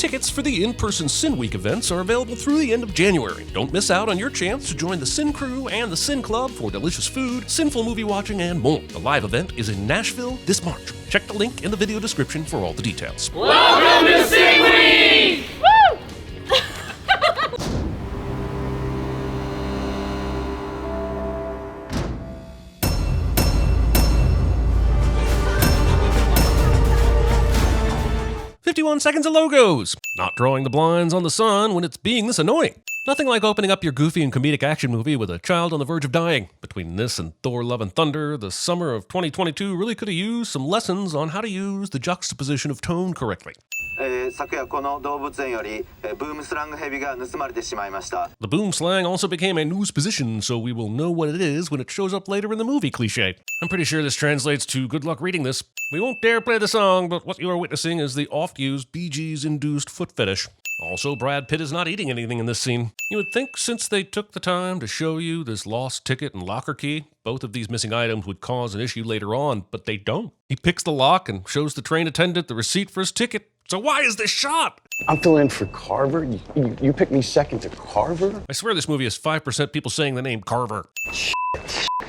Tickets for the in-person Sin Week events are available through the end of January. Don't miss out on your chance to join the Sin Crew and the Sin Club for delicious food, sinful movie watching, and more. The live event is in Nashville this March. Check the link in the video description for all the details. Welcome to Sin Week! Woo! 51 seconds of logos. Not drawing the blinds on the sun when it's being this annoying. Nothing like opening up your goofy and comedic action movie with a child on the verge of dying. Between this and Thor Love and Thunder, the summer of 2022 really could have used some lessons on how to use the juxtaposition of tone correctly. The boom slang also became a news position, so we will know what it is when it shows up later in the movie cliche. I'm pretty sure this translates to good luck reading this. We won't dare play the song, but what you are witnessing is the oft-used Bee Gees-induced foot fetish. Also, Brad Pitt is not eating anything in this scene. You would think since they took the time to show you this lost ticket and locker key, both of these missing items would cause an issue later on, but they don't. He picks the lock and shows the train attendant the receipt for his ticket. So why is this shot? I'm filling in for Carver? You picked me second to Carver? I swear this movie has 5% people saying the name Carver.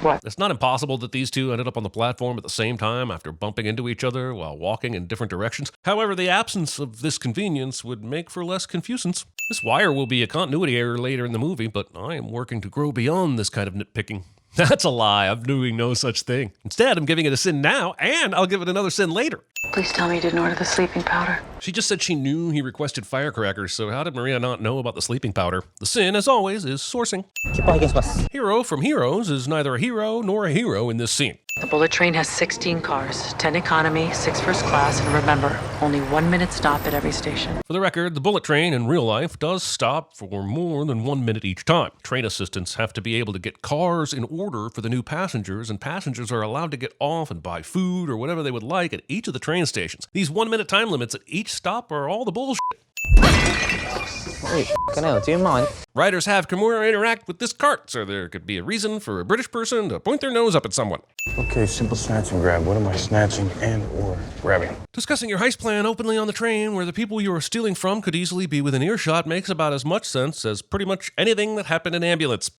What? It's not impossible that these two ended up on the platform at the same time after bumping into each other while walking in different directions. However, the absence of this convenience would make for less confusance. This wire will be a continuity error later in the movie, but I am working to grow beyond this kind of nitpicking. That's a lie. I'm doing no such thing. Instead, I'm giving it a sin now, and I'll give it another sin later. Please tell me you didn't order the sleeping powder. She just said she knew he requested firecrackers, so how did Maria not know about the sleeping powder? The sin, as always, is sourcing. Hero from Heroes is neither a hero nor a hero in this scene. The bullet train has 16 cars, 10 economy, 6 first class, and remember, only 1 minute stop at every station. For the record, the bullet train in real life does stop for more than 1 minute each time. Train assistants have to be able to get cars in order for the new passengers, and passengers are allowed to get off and buy food or whatever they would like at each of the train stations. These 1 minute time limits at each stop are all the bullshit. Wait, hell, do you mind? Riders have Kimura interact with this cart, so there could be a reason for a British person to point their nose up at someone. Okay, simple snatch and grab. What am I snatching and or grabbing? Discussing your heist plan openly on the train where the people you are stealing from could easily be within earshot makes about as much sense as pretty much anything that happened in ambulance.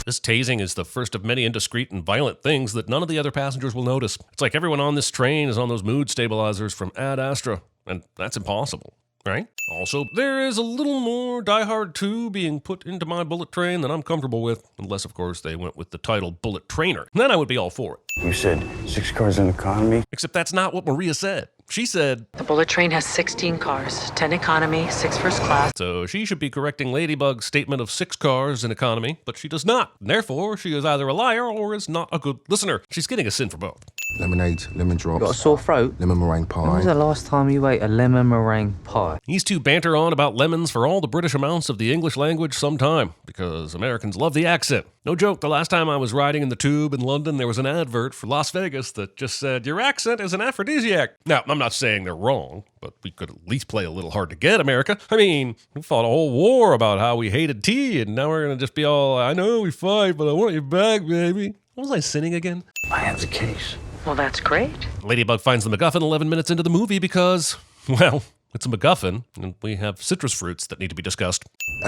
This tasing is the first of many indiscreet and violent things that none of the other passengers will notice. It's like everyone on this train is on those mood stabilizers from Ad Astra, and that's impossible. Right? Also, there is a little more Die Hard 2 being put into my bullet train than I'm comfortable with, unless, of course, they went with the title Bullet Trainer. Then I would be all for it. You said 6 cars in economy? Except that's not what Maria said. She said, The bullet train has 16 cars, 10 economy, 6 first class. So she should be correcting Ladybug's statement of 6 cars in economy, but she does not. Therefore, she is either a liar or is not a good listener. She's getting a sin for both. Lemonade, lemon drops. Got a sore throat? Lemon meringue pie. When was the last time you ate a lemon meringue pie? These two banter on about lemons for all the British amounts of the English language sometime, because Americans love the accent. No joke, the last time I was riding in the tube in London, there was an advert for Las Vegas that just said, your accent is an aphrodisiac. Now, I'm not saying they're wrong, but we could at least play a little hard to get, America. I mean, we fought a whole war about how we hated tea, and now we're going to just be all, I know we fight, but I want you back, baby. What was I sinning again? I have the case. Well, that's great. Ladybug finds the MacGuffin 11 minutes into the movie because, well, it's a MacGuffin, and we have citrus fruits that need to be discussed.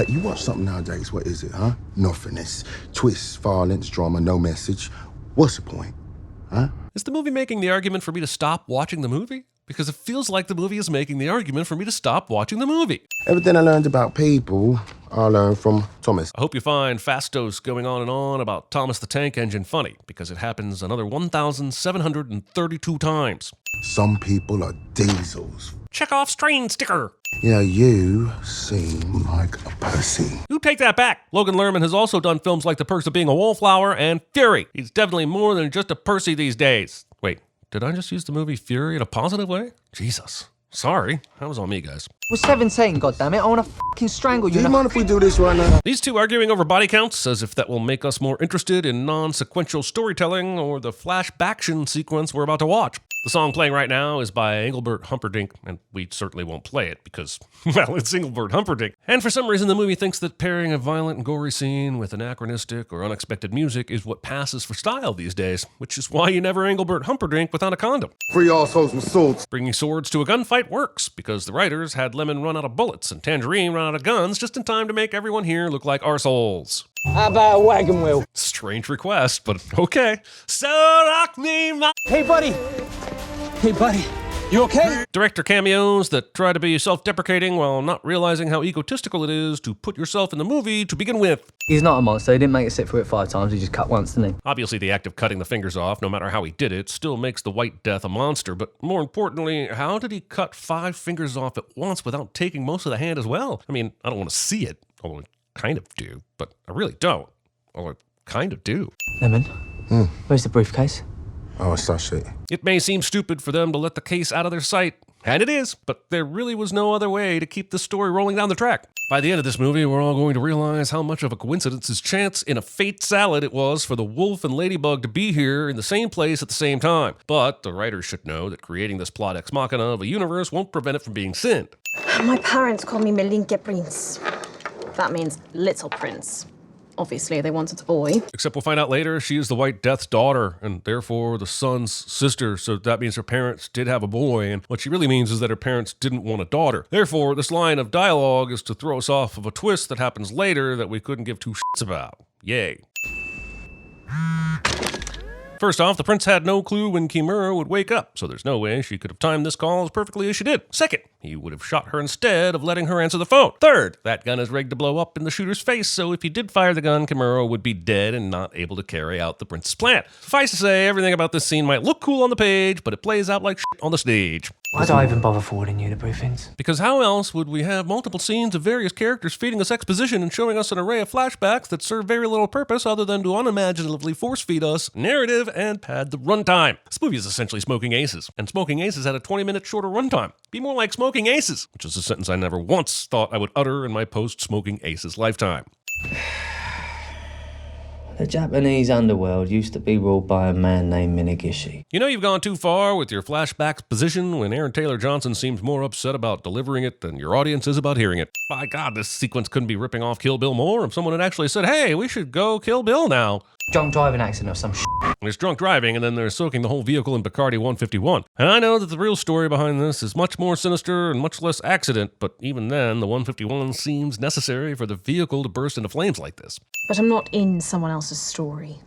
You watch something nowadays, what is it, huh? Nothingness. Twists, violence, drama, no message. What's the point, huh? Is the movie making the argument for me to stop watching the movie? Because it feels like the movie is making the argument for me to stop watching the movie. Everything I learned about people, I learned from Thomas. I hope you find Fastos going on and on about Thomas the Tank Engine funny, because it happens another 1,732 times. Some people are diesels. Chekhov's train sticker. Yeah, you seem like a pussy. You take that back. Logan Lerman has also done films like The Perks of Being a Wallflower and Fury. He's definitely more than just a Percy these days. Wait, did I just use the movie Fury in a positive way? Jesus. Sorry. That was on me, guys. We're 17, goddammit. I want to fucking strangle you. Do you mind if we do this right now? These two arguing over body counts, as if that will make us more interested in non-sequential storytelling or the flashback sequence we're about to watch. The song playing right now is by Engelbert Humperdinck, and we certainly won't play it because, well, it's Engelbert Humperdinck. And for some reason, the movie thinks that pairing a violent and gory scene with anachronistic or unexpected music is what passes for style these days, which is why you never Engelbert Humperdinck without a condom. Free all souls with swords. Bringing swords to a gunfight works because the writers had Lemon run out of bullets and Tangerine run out of guns just in time to make everyone here look like arseholes. How about a wagon wheel? Strange request, but okay. So rock me, my... Hey, buddy. Hey, buddy. You okay? Director cameos that try to be self-deprecating while not realizing how egotistical it is to put yourself in the movie to begin with. He's not a monster. He didn't make it sit through it 5 times. He just cut once, didn't he? Obviously, the act of cutting the fingers off, no matter how he did it, still makes the White Death a monster. But more importantly, how did he cut 5 fingers off at once without taking most of the hand as well? I mean, I don't want to see it, although I kind of do, but I really don't. Although I kind of do. Lemon, where's the briefcase? Oh, sachet. It may seem stupid for them to let the case out of their sight, and it is, but there really was no other way to keep this story rolling down the track. By the end of this movie, we're all going to realize how much of a coincidence is chance in a fate salad it was for the wolf and ladybug to be here in the same place at the same time. But the writers should know that creating this plot ex machina of a universe won't prevent it from being sinned. My parents call me Melinke Prince. That means little prince. Obviously, they wanted a boy. Except we'll find out later she is the White Death's daughter, and therefore the son's sister, so that means her parents did have a boy, and what she really means is that her parents didn't want a daughter. Therefore, this line of dialogue is to throw us off of a twist that happens later that we couldn't give 2 shits about. Yay. First off, the prince had no clue when Kimura would wake up, so there's no way she could have timed this call as perfectly as she did. Second, he would have shot her instead of letting her answer the phone. Third, that gun is rigged to blow up in the shooter's face, so if he did fire the gun, Kimura would be dead and not able to carry out the prince's plan. Suffice to say, everything about this scene might look cool on the page, but it plays out like shit on the stage. Why do I even bother forwarding you the briefings? Because how else would we have multiple scenes of various characters feeding us exposition and showing us an array of flashbacks that serve very little purpose other than to unimaginatively force-feed us narrative and pad the runtime? This movie is essentially Smoking Aces, and Smoking Aces had a 20-minute shorter runtime. Be more like Smoking Aces, which is a sentence I never once thought I would utter in my post-Smoking Aces lifetime. The Japanese underworld used to be ruled by a man named Minagishi. You know you've gone too far with your flashback position when Aaron Taylor Johnson seems more upset about delivering it than your audience is about hearing it. By God, this sequence couldn't be ripping off Kill Bill more if someone had actually said, hey, we should go kill Bill now. Drunk driving accident or some shit. There's drunk driving, and then there's soaking the whole vehicle in Bacardi 151. And I know that the real story behind this is much more sinister and much less accident, but even then, the 151 seems necessary for the vehicle to burst into flames like this. But I'm not in someone else's story.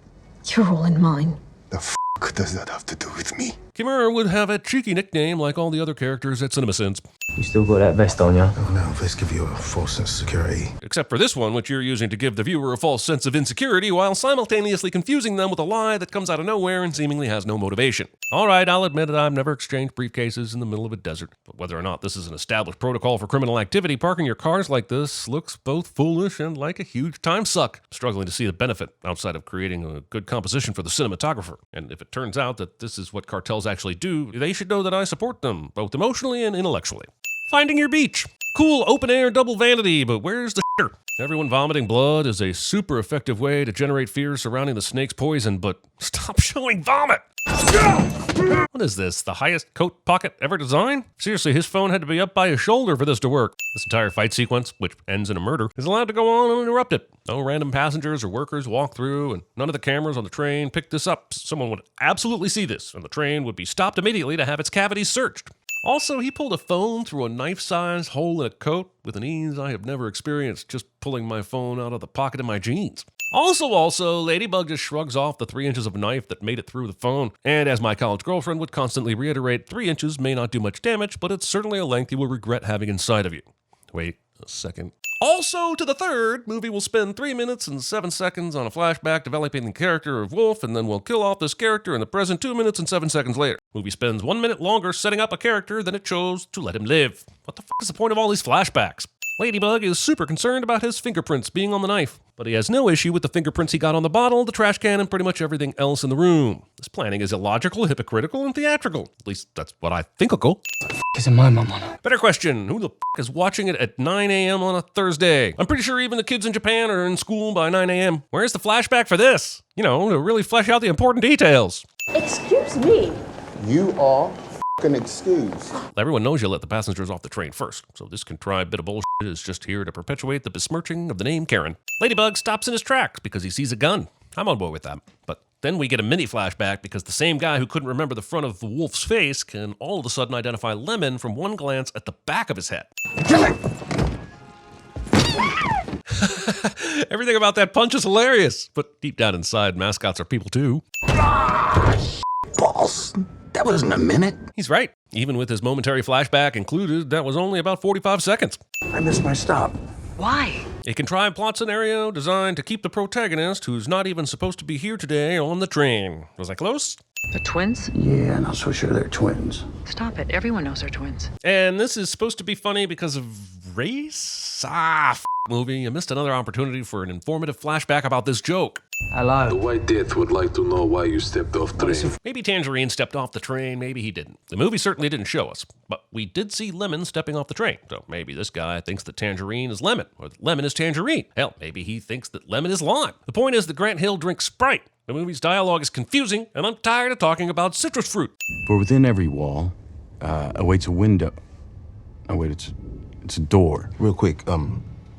You're all in mine. The f*** does that have to do with me? Kimura would have a cheeky nickname like all the other characters at CinemaSins. You still got that vest on, ya? Oh, no, let's give you a false sense of security. Except for this one, which you're using to give the viewer a false sense of insecurity while simultaneously confusing them with a lie that comes out of nowhere and seemingly has no motivation. All right, I'll admit that I've never exchanged briefcases in the middle of a desert. But whether or not this is an established protocol for criminal activity, parking your cars like this looks both foolish and like a huge time suck. I'm struggling to see the benefit outside of creating a good composition for the cinematographer. And if it turns out that this is what cartels actually do, they should know that I support them, both emotionally and intellectually. Finding your beach. Cool open-air double vanity, but where's the shitter? Everyone vomiting blood is a super effective way to generate fear surrounding the snake's poison, but stop showing vomit! What is this, the highest coat pocket ever designed? Seriously, his phone had to be up by his shoulder for this to work. This entire fight sequence, which ends in a murder, is allowed to go on uninterrupted. No random passengers or workers walk through, and none of the cameras on the train pick this up. Someone would absolutely see this, and the train would be stopped immediately to have its cavities searched. Also, he pulled a phone through a knife-sized hole in a coat with an ease I have never experienced just pulling my phone out of the pocket of my jeans. Also, Ladybug just shrugs off the 3 inches of knife that made it through the phone. And as my college girlfriend would constantly reiterate, 3 inches may not do much damage, but it's certainly a length you will regret having inside of you. Wait a second. Also, to the third, movie will spend 3 minutes and 7 seconds on a flashback developing the character of Wolf, and then we'll kill off this character in the present 2 minutes and 7 seconds later. Movie spends 1 minute longer setting up a character than it chose to let him live. What the fuck is the point of all these flashbacks? Ladybug is super concerned about his fingerprints being on the knife, but he has no issue with the fingerprints he got on the bottle, the trash can, and pretty much everything else in the room. This planning is illogical, hypocritical, and theatrical. At least that's what I think-ical. Isn't my mum on it? Better question, who the f*** is watching it at 9 a.m. on a Thursday? I'm pretty sure even the kids in Japan are in school by 9 a.m. Where's the flashback for this? You know, to really flesh out the important details. Excuse me. You are f***ing excused. Everyone knows you let the passengers off the train first, so this contrived bit of bullshit is just here to perpetuate the besmirching of the name Karen. Ladybug stops in his tracks because he sees a gun. I'm on board with that. But then we get a mini flashback because the same guy who couldn't remember the front of the wolf's face can all of a sudden identify Lemon from one glance at the back of his head. Everything about that punch is hilarious, but deep down inside, mascots are people too. Boss, that wasn't a minute. He's right. Even with his momentary flashback included, that was only about 45 seconds. I missed my stop. Why? A contrived plot scenario designed to keep the protagonist, who's not even supposed to be here today, on the train. Was I close? The twins? Yeah, not so sure they're twins. Stop it. Everyone knows they're twins. And this is supposed to be funny because of race? Movie. You missed another opportunity for an informative flashback about this joke. Hello. The White Death would like to know why you stepped off train. Maybe Tangerine stepped off the train, maybe he didn't. The movie certainly didn't show us, but we did see Lemon stepping off the train. So maybe this guy thinks that Tangerine is Lemon, or that Lemon is Tangerine. Hell, maybe he thinks that Lemon is Lime. The point is that Grant Hill drinks Sprite. The movie's dialogue is confusing, and I'm tired of talking about citrus fruit. For within every wall awaits a window. Oh wait, it's a door. Real quick,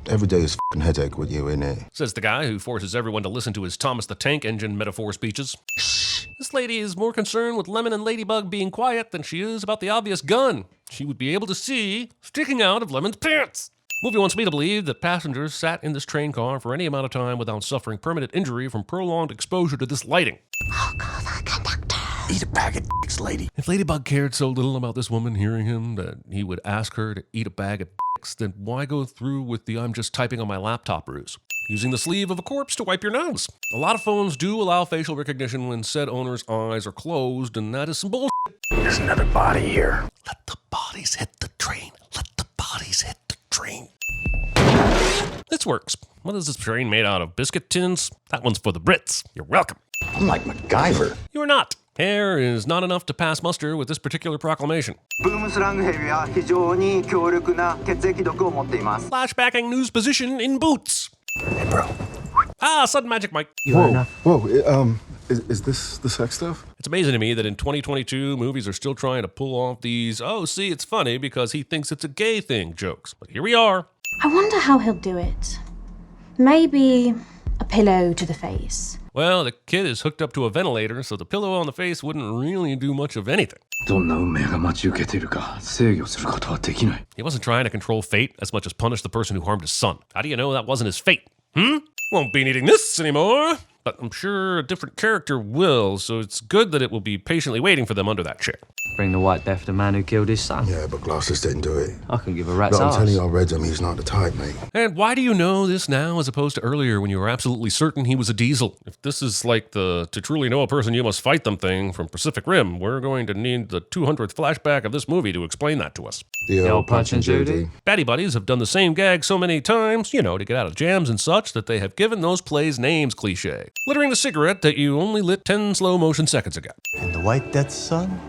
every day is f***ing headache with you in it. Says the guy who forces everyone to listen to his Thomas the Tank Engine metaphor speeches. Shh. This lady is more concerned with Lemon and Ladybug being quiet than she is about the obvious gun she would be able to see sticking out of Lemon's pants. Movie wants me to believe that passengers sat in this train car for any amount of time without suffering permanent injury from prolonged exposure to this lighting. I'll call the conductor. Eat a bag of dicks, lady. If Ladybug cared so little about this woman hearing him that he would ask her to eat a bag of dicks, then why go through with the I'm just typing on my laptop ruse? Using the sleeve of a corpse to wipe your nose. A lot of phones do allow facial recognition when said owner's eyes are closed, and that is some bullshit. There's another body here. Let the bodies hit the train. Let the bodies hit the train. This works. What is this train made out of? Biscuit tins? That one's for the Brits. You're welcome. I'm like MacGyver. You are not. Hair is not enough to pass muster with this particular proclamation. Flashbacking news position in boots. Hey, bro. Sudden magic, Mike. Whoa, is this the sex stuff? It's amazing to me that in 2022, movies are still trying to pull off these, oh, see, it's funny because he thinks it's a gay thing jokes. But here we are. I wonder how he'll do it. Maybe a pillow to the face. Well, the kid is hooked up to a ventilator, so the pillow on the face wouldn't really do much of anything. He wasn't trying to control fate as much as punish the person who harmed his son. How do you know that wasn't his fate? Won't be needing this anymore. But I'm sure a different character will, so it's good that it will be patiently waiting for them under that chair. Bring the White Death to the man who killed his son. Yeah, but Glasses didn't do it. I can give a rat's Look, I'm ass. telling you, I read him. He's not the type, mate. And why do you know this now as opposed to earlier when you were absolutely certain he was a diesel? If this is like the to truly know a person you must fight them thing from Pacific Rim, we're going to need the 200th flashback of this movie to explain that to us. The old Punch and Judy. Batty Buddies have done the same gag so many times, to get out of jams and such, that they have given those plays names cliche. Littering the cigarette that you only lit 10 slow motion seconds ago. And the White Death's son?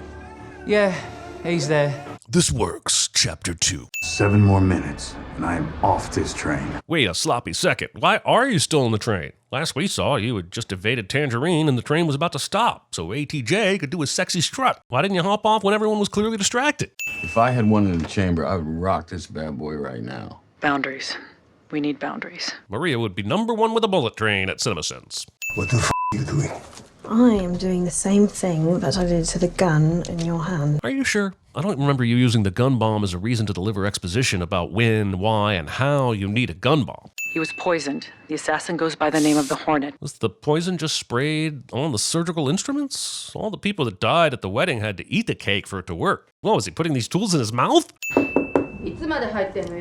Yeah, he's there. This works, Chapter 2. 7 more minutes, and I'm off this train. Wait a sloppy second. Why are you still in the train? Last we saw, you had just evaded Tangerine and the train was about to stop, so ATJ could do a sexy strut. Why didn't you hop off when everyone was clearly distracted? If I had one in the chamber, I would rock this bad boy right now. Boundaries. We need boundaries. Maria would be #1 with a bullet train at CinemaSins. What the f*** are you doing? I am doing the same thing that I did to the gun in your hand. Are you sure? I don't remember you using the gun bomb as a reason to deliver exposition about when, why, and how you need a gun bomb. He was poisoned. The assassin goes by the name of the Hornet. Was the poison just sprayed on the surgical instruments? All the people that died at the wedding had to eat the cake for it to work. What, was he putting these tools in his mouth?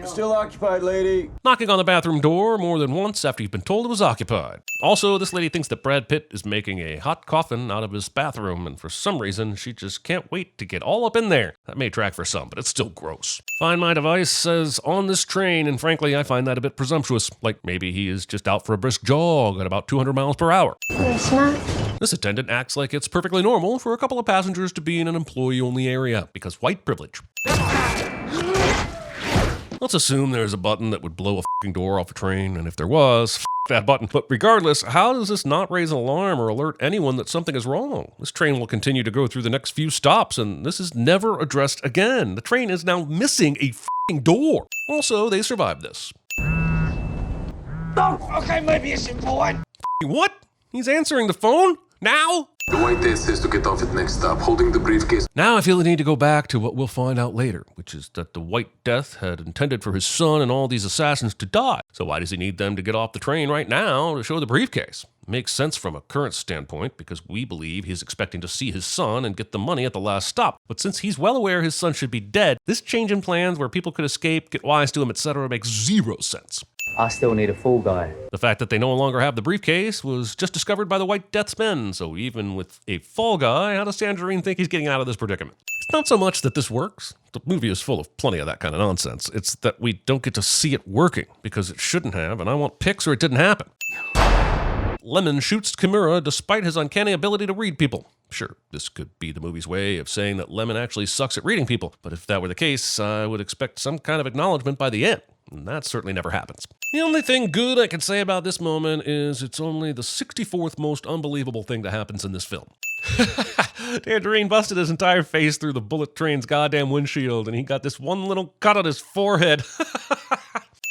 Still occupied, lady. Knocking on the bathroom door more than once after you've been told it was occupied. Also, this lady thinks that Brad Pitt is making a hot coffin out of his bathroom, and for some reason, she just can't wait to get all up in there. That may track for some, but it's still gross. Find My Device says on this train, and frankly, I find that a bit presumptuous. Like maybe he is just out for a brisk jog at about 200 miles per hour. This attendant acts like it's perfectly normal for a couple of passengers to be in an employee-only area, because white privilege. Let's Let's assume there's a button that would blow a fucking door off a train, and if there was, that button. But regardless, how does this not raise an alarm or alert anyone that something is wrong? This train will continue to go through the next few stops, and this is never addressed again. The train is now missing a fucking door. Also, they survived this. Oh, okay, maybe it's important. What? He's answering the phone? Now? The White Death says to get off at next stop, holding the briefcase. Now I feel the need to go back to what we'll find out later, which is that the White Death had intended for his son and all these assassins to die. So why does he need them to get off the train right now to show the briefcase? It makes sense from a current standpoint because we believe he's expecting to see his son and get the money at the last stop. But since he's well aware his son should be dead, this change in plans where people could escape, get wise to him, etc. makes zero sense. I still need a fall guy. The fact that they no longer have the briefcase was just discovered by the White Death's men, so even with a fall guy, how does Tangerine think he's getting out of this predicament? It's not so much that this works. The movie is full of plenty of that kind of nonsense. It's that we don't get to see it working, because it shouldn't have, and I want pics or it didn't happen. Lemon shoots Kimura despite his uncanny ability to read people. Sure, this could be the movie's way of saying that Lemon actually sucks at reading people, but if that were the case, I would expect some kind of acknowledgement by the end. And that certainly never happens. The only thing good I can say about this moment is it's only the 64th most unbelievable thing that happens in this film. Tangerine busted his entire face through the bullet train's goddamn windshield, and he got this one little cut on his forehead.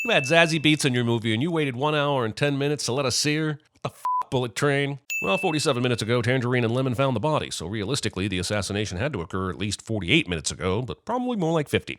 You had Zazie Beetz in your movie, and you waited 1 hour and 10 minutes to let us see her? What the f***, Bullet Train? Well, 47 minutes ago, Tangerine and Lemon found the body, so realistically, the assassination had to occur at least 48 minutes ago, but probably more like 50.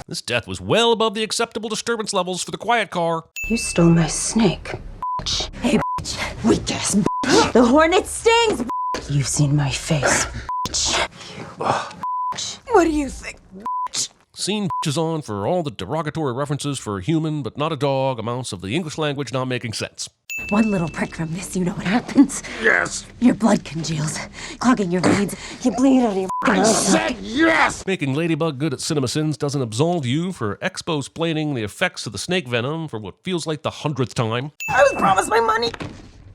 This death was well above the acceptable disturbance levels for the quiet car. You stole my snake, bitch. Hey, bitch. Weak ass, bitch. The hornet stings, bitch. You've seen my face, bitch. What do you think, bitch? Scene is on for all the derogatory references for a human but not a dog amounts of the English language not making sense. One little prick from this, you know what happens? Yes. Your blood congeals, clogging your veins. You bleed out of your I said yes. Making Ladybug good at CinemaSins doesn't absolve you for expo-splaining the effects of the snake venom for what feels like the 100th time. I was promised my money.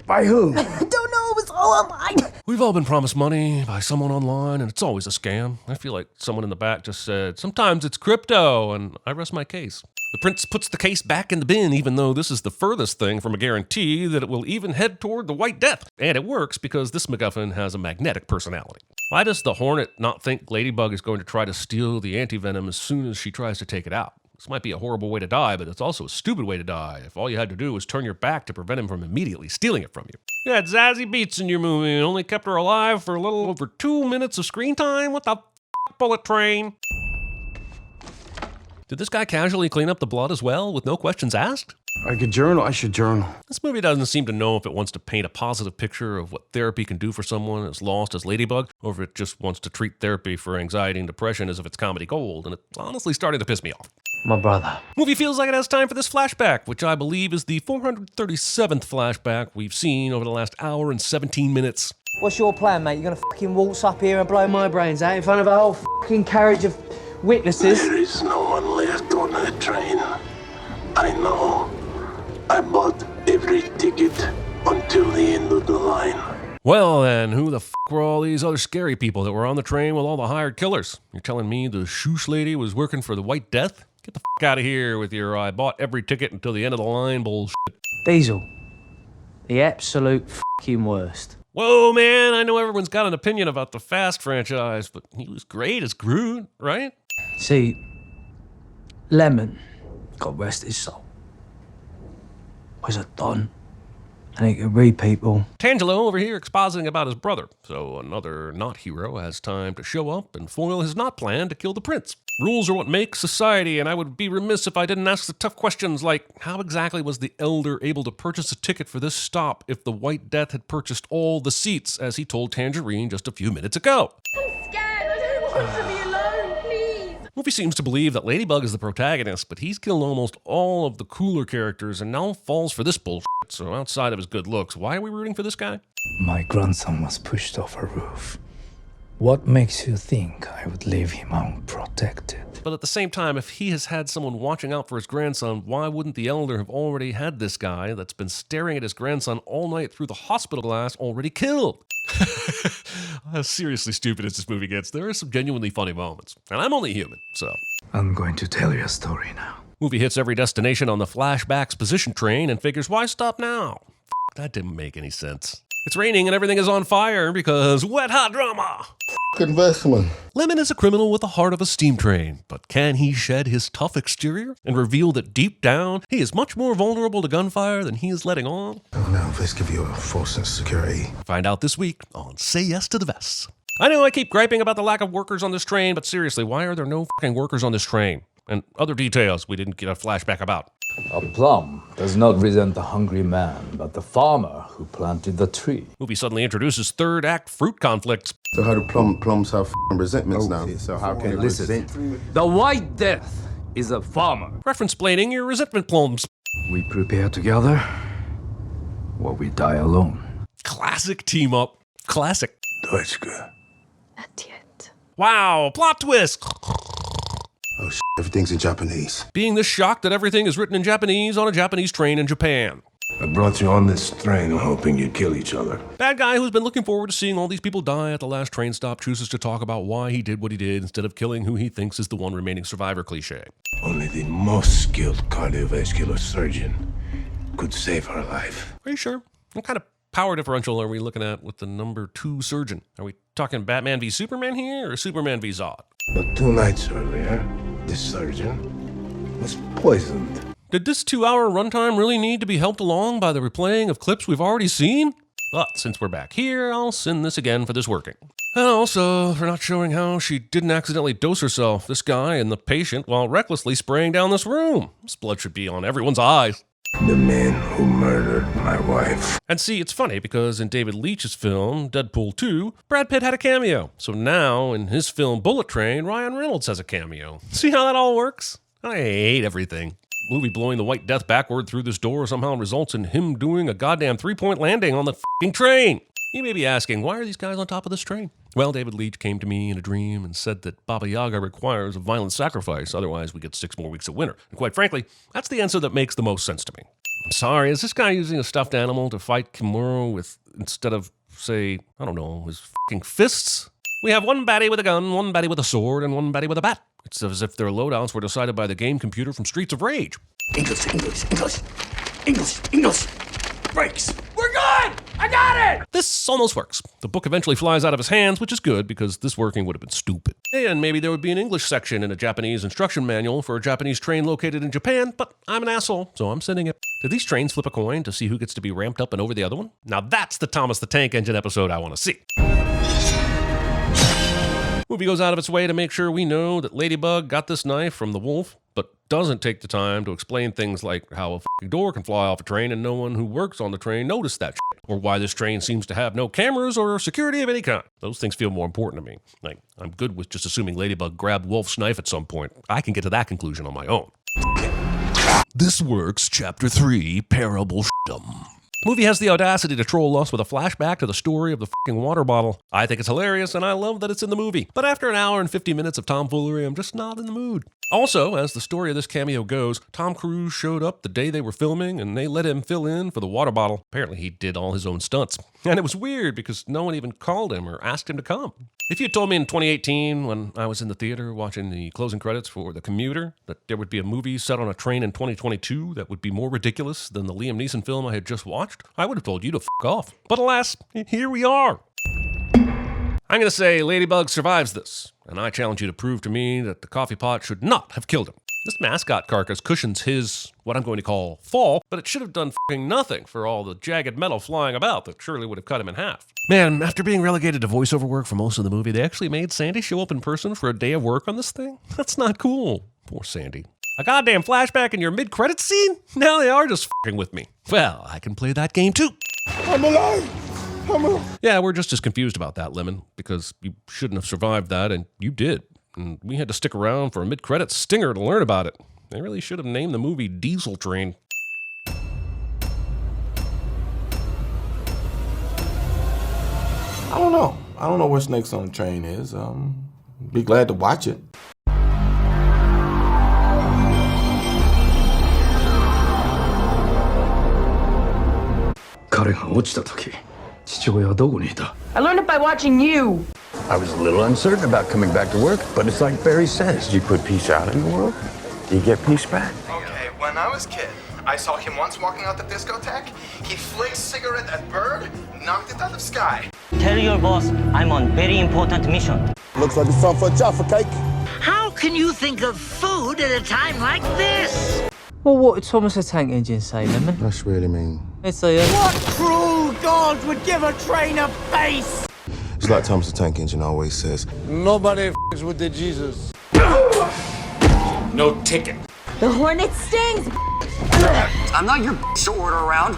By who? I don't know, it was all online. We've all been promised money by someone online, and it's always a scam. I feel like someone in the back just said, sometimes it's crypto, and I rest my case. The prince puts the case back in the bin, even though this is the furthest thing from a guarantee that it will even head toward the White Death. And it works because this MacGuffin has a magnetic personality. Why does the Hornet not think Ladybug is going to try to steal the anti-venom as soon as she tries to take it out? This might be a horrible way to die, but it's also a stupid way to die if all you had to do was turn your back to prevent him from immediately stealing it from you. You had Zazie Beetz in your movie and only kept her alive for a little over 2 minutes of screen time? What the f***, Bullet Train? Did this guy casually clean up the blood as well, with no questions asked? I could journal. I should journal. This movie doesn't seem to know if it wants to paint a positive picture of what therapy can do for someone as lost as Ladybug, or if it just wants to treat therapy for anxiety and depression as if it's comedy gold, and it's honestly starting to piss me off. My brother. Movie feels like it has time for this flashback, which I believe is the 437th flashback we've seen over the last hour and 17 minutes. What's your plan, mate? You gonna fucking waltz up here and blow my brains out in front of a whole fucking carriage of witnesses? There is no one left on the train. I know. I bought every ticket until the end of the line. Well then, who the f*** were all these other scary people that were on the train with all the hired killers? You're telling me the shoosh lady was working for the White Death? Get the f*** out of here with your I bought every ticket until the end of the line bullshit. Diesel. The absolute fucking worst. Whoa, man, I know everyone's got an opinion about the Fast franchise, but he was great as Groot, right? See, Lemon, God rest his soul, was a don, and he could read people. Tangelo over here expositing about his brother, so another not hero has time to show up and foil his not plan to kill the prince. Rules are what make society, and I would be remiss if I didn't ask the tough questions like, how exactly was the Elder able to purchase a ticket for this stop if the White Death had purchased all the seats, as he told Tangerine just a few minutes ago? I'm scared. I don't want to be alone, please. The movie seems to believe that Ladybug is the protagonist, but he's killed almost all of the cooler characters and now falls for this bullshit. So outside of his good looks, why are we rooting for this guy? My grandson was pushed off a roof. What makes you think I would leave him unprotected? But at the same time, if he has had someone watching out for his grandson, why wouldn't the Elder have already had this guy that's been staring at his grandson all night through the hospital glass already killed? How seriously stupid as this movie gets, there are some genuinely funny moments. And I'm only human, so. I'm going to tell you a story now. Movie hits every destination on the flashback exposition train and figures, why stop now? That didn't make any sense. It's raining and everything is on fire because wet hot drama. Investment. Lemon is a criminal with the heart of a steam train, but can he shed his tough exterior and reveal that deep down he is much more vulnerable to gunfire than he is letting on? Oh, now let's give you a false sense of security. Find out this week on Say Yes to the Vests. I know I keep griping about the lack of workers on this train, but seriously, why are there no fucking workers on this train? And other details we didn't get a flashback about. A plum does not resent the hungry man, but the farmer who planted the tree. Movie suddenly introduces third act fruit conflicts. So how do plums have resentments now? So how can it resent? The White Death is a farmer. Reference-plaining your resentment plums. We prepare together, or we die alone. Classic team up. Classic. Deutschke. Not yet. Wow, plot twist. Oh, everything's in Japanese. Being this shocked that everything is written in Japanese on a Japanese train in Japan. I brought you on this train hoping you'd kill each other. Bad guy who's been looking forward to seeing all these people die at the last train stop chooses to talk about why he did what he did instead of killing who he thinks is the one remaining survivor cliche. Only the most skilled cardiovascular surgeon could save her life. Are you sure? What kind of power differential are we looking at with the number 2 surgeon? Are we talking Batman v Superman here or Superman v Zod? But 2 nights earlier, this surgeon was poisoned. Did this 2-hour runtime really need to be helped along by the replaying of clips we've already seen? But since we're back here, I'll send this again for this working. And also for not showing how she didn't accidentally dose herself, this guy and the patient, while recklessly spraying down this room. This blood should be on everyone's eyes. The man who murdered my wife. And see, it's funny because in David Leitch's film, Deadpool 2, Brad Pitt had a cameo. So now in his film Bullet Train, Ryan Reynolds has a cameo. See how that all works? I hate everything. Movie blowing the White Death backward through this door somehow results in him doing a goddamn 3-point landing on the f***ing train. You may be asking, why are these guys on top of this train? Well, David Leitch came to me in a dream and said that Baba Yaga requires a violent sacrifice, otherwise we get 6 more weeks of winter. And quite frankly, that's the answer that makes the most sense to me. I'm sorry, is this guy using a stuffed animal to fight Kimura with, instead of, say, I don't know, his f***ing fists? We have one baddie with a gun, one baddie with a sword, and one baddie with a bat. It's as if their loadouts were decided by the game computer from Streets of Rage. English, English, English, English, English. Brakes. We're good! I got it! This almost works. The book eventually flies out of his hands, which is good because this working would have been stupid. And maybe there would be an English section in a Japanese instruction manual for a Japanese train located in Japan, but I'm an asshole, so I'm sending it. Did these trains flip a coin to see who gets to be ramped up and over the other one? Now that's the Thomas the Tank Engine episode I want to see. Movie goes out of its way to make sure we know that Ladybug got this knife from the wolf, but doesn't take the time to explain things like how a f***ing door can fly off a train and no one who works on the train noticed that shit, or why this train seems to have no cameras or security of any kind. Those things feel more important to me. Like, I'm good with just assuming Ladybug grabbed Wolf's knife at some point. I can get to that conclusion on my own. This Works, Chapter 3, Parable Sh'em. Movie has the audacity to troll us with a flashback to the story of the f***ing water bottle. I think it's hilarious, and I love that it's in the movie. But after an hour and 50 minutes of tomfoolery, I'm just not in the mood. Also, as the story of this cameo goes, Tom Cruise showed up the day they were filming, and they let him fill in for the water bottle. Apparently, he did all his own stunts. And it was weird because no one even called him or asked him to come. If you had told me in 2018, when I was in the theater watching the closing credits for The Commuter, that there would be a movie set on a train in 2022 that would be more ridiculous than the Liam Neeson film I had just watched, I would have told you to f*** off. But alas, here we are. I'm going to say Ladybug survives this, and I challenge you to prove to me that the coffee pot should not have killed him. This mascot carcass cushions his, what I'm going to call, fall, but it should have done f***ing nothing for all the jagged metal flying about that surely would have cut him in half. Man, after being relegated to voiceover work for most of the movie, they actually made Sandy show up in person for a day of work on this thing? That's not cool. Poor Sandy. A goddamn flashback in your mid-credits scene? Now they are just f***ing with me. Well, I can play that game too. I'm alive! Yeah, we're just as confused about that, Lemon, because you shouldn't have survived that, and you did. And we had to stick around for a mid-credits stinger to learn about it. They really should have named the movie Diesel Train. I don't know. I don't know where Snakes on the Train is. Be glad to watch it. 彼が落ちた時、父親はどこにいた？ I learned it by watching you. I was a little uncertain about coming back to work, but it's like Barry says, you put peace out in the world, you get peace back. Okay, when I was a kid, I saw him once walking out the discotheque. He flicked cigarette at bird, knocked it out of sky. Tell your boss I'm on very important mission. Looks like it's time for a jaffa cake. How can you think of food at a time like this? Well, what would Thomas the Tank Engine say, Lemon? That's really mean. It's a, What cruel god would give a train a face? It's like Thomas the Tank Engine always says. Nobody f***s with the Jesus. No ticket. The hornet stings. I'm not your to order around.